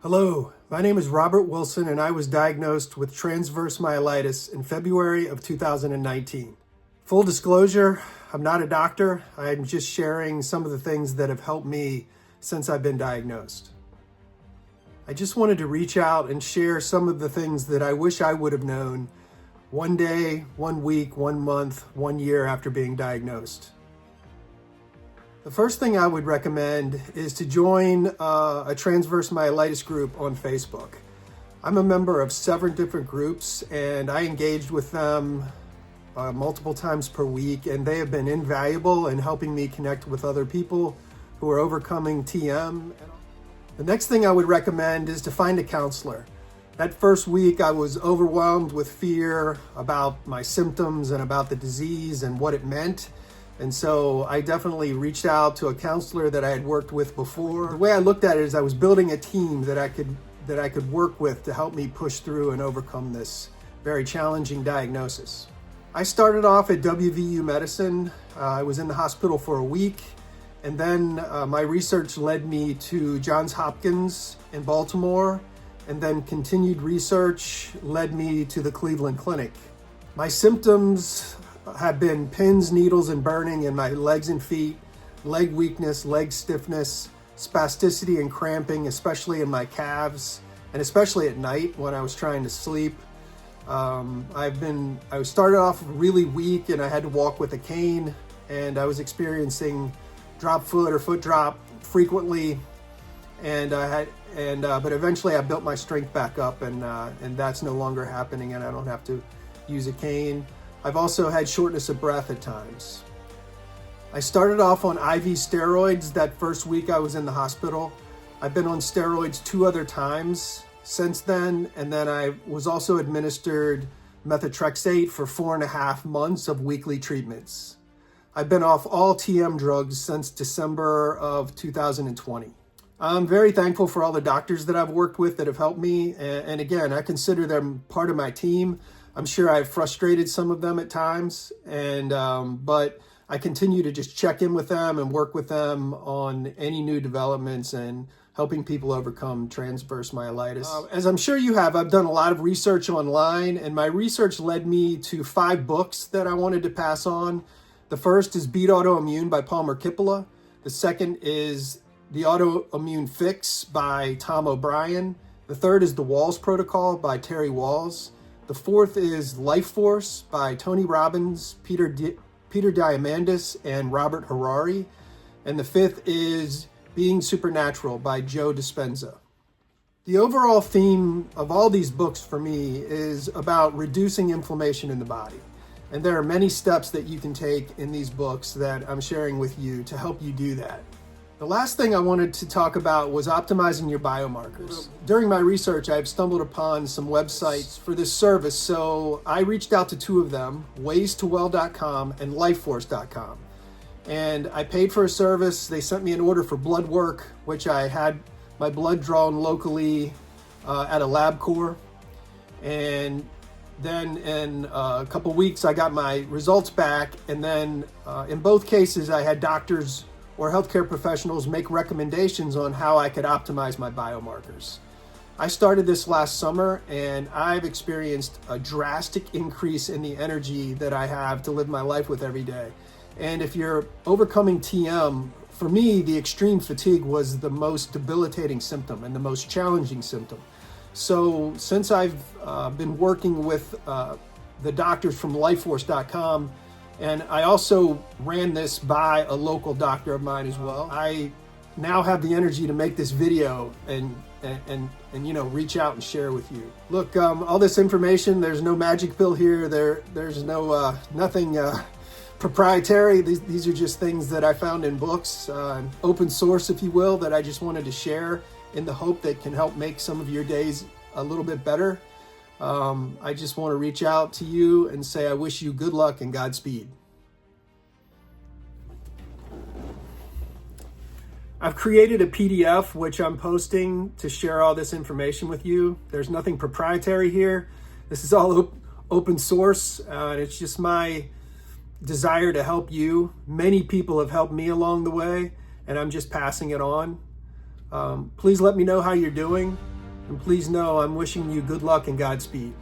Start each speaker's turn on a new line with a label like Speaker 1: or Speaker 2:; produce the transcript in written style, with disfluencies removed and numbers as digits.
Speaker 1: Hello, my name is Robert Wilson and I was diagnosed with transverse myelitis in February of 2019. Full disclosure, I'm not a doctor. I'm just sharing some of the things that have helped me since I've been diagnosed. I just wanted to reach out and share some of the things that I wish I would have known one day, 1 week, 1 month, 1 year after being diagnosed. The first thing I would recommend is to join a transverse myelitis group on Facebook. I'm a member of several different groups and I engaged with them multiple times per week, and they have been invaluable in helping me connect with other people who are overcoming TM. The next thing I would recommend is to find a counselor. That first week I was overwhelmed with fear about my symptoms and about the disease and what it meant. And so I definitely reached out to a counselor that I had worked with before. The way I looked at it is I was building a team that I could work with to help me push through and overcome this very challenging diagnosis. I started off at WVU Medicine. I was in the hospital for a week, and then my research led me to Johns Hopkins in Baltimore, and then continued research led me to the Cleveland Clinic. My symptoms have been pins, needles, and burning in my legs and feet, leg weakness, leg stiffness, spasticity and cramping, especially in my calves, and especially at night when I was trying to sleep. I started off really weak and I had to walk with a cane, and I was experiencing drop foot or foot drop frequently, but eventually I built my strength back up, and that's no longer happening, and I don't have to use a cane. I've also had shortness of breath at times. I started off on IV steroids that first week I was in the hospital. I've been on steroids 2 other times since then, and then I was also administered methotrexate for 4.5 months of weekly treatments. I've been off all TM drugs since December of 2020. I'm very thankful for all the doctors that I've worked with that have helped me, and again, I consider them part of my team. I'm sure I've frustrated some of them at times, but I continue to just check in with them and work with them on any new developments and helping people overcome transverse myelitis. As I'm sure you have, I've done a lot of research online, and my research led me to 5 books that I wanted to pass on. The first is Beat Autoimmune by Palmer Kippola. The second is The Autoimmune Fix by Tom O'Brien. The third is The Walls Protocol by Terry Walls. The fourth is Life Force by Tony Robbins, Peter Diamandis, and Robert Harari. And the fifth is Being Supernatural by Joe Dispenza. The overall theme of all these books for me is about reducing inflammation in the body. And there are many steps that you can take in these books that I'm sharing with you to help you do that. The last thing I wanted to talk about was optimizing your biomarkers. During my research, I've stumbled upon some websites for this service, so I reached out to 2 of them, waystowell.com and lifeforce.com. And I paid for a service. They sent me an order for blood work, which I had my blood drawn locally at a LabCorp. And then in a couple weeks, I got my results back. And then in both cases, I had doctors or healthcare professionals make recommendations on how I could optimize my biomarkers. I started this last summer, and I've experienced a drastic increase in the energy that I have to live my life with every day. And if you're overcoming TM, for me, the extreme fatigue was the most debilitating symptom and the most challenging symptom. So since I've been working with the doctors from lifeforce.com, and I also ran this by a local doctor of mine as well, I now have the energy to make this video and reach out and share with you. Look, all this information, there's no magic pill here. There's no nothing proprietary. These are just things that I found in books, open source, if you will, that I just wanted to share in the hope that can help make some of your days a little bit better. I just want to reach out to you and say I wish you good luck and Godspeed. I've created a PDF which I'm posting to share all this information with you. There's nothing proprietary here. This is all open source, and it's just my desire to help you. Many people have helped me along the way, and I'm just passing it on. Please let me know how you're doing. And please know I'm wishing you good luck and Godspeed.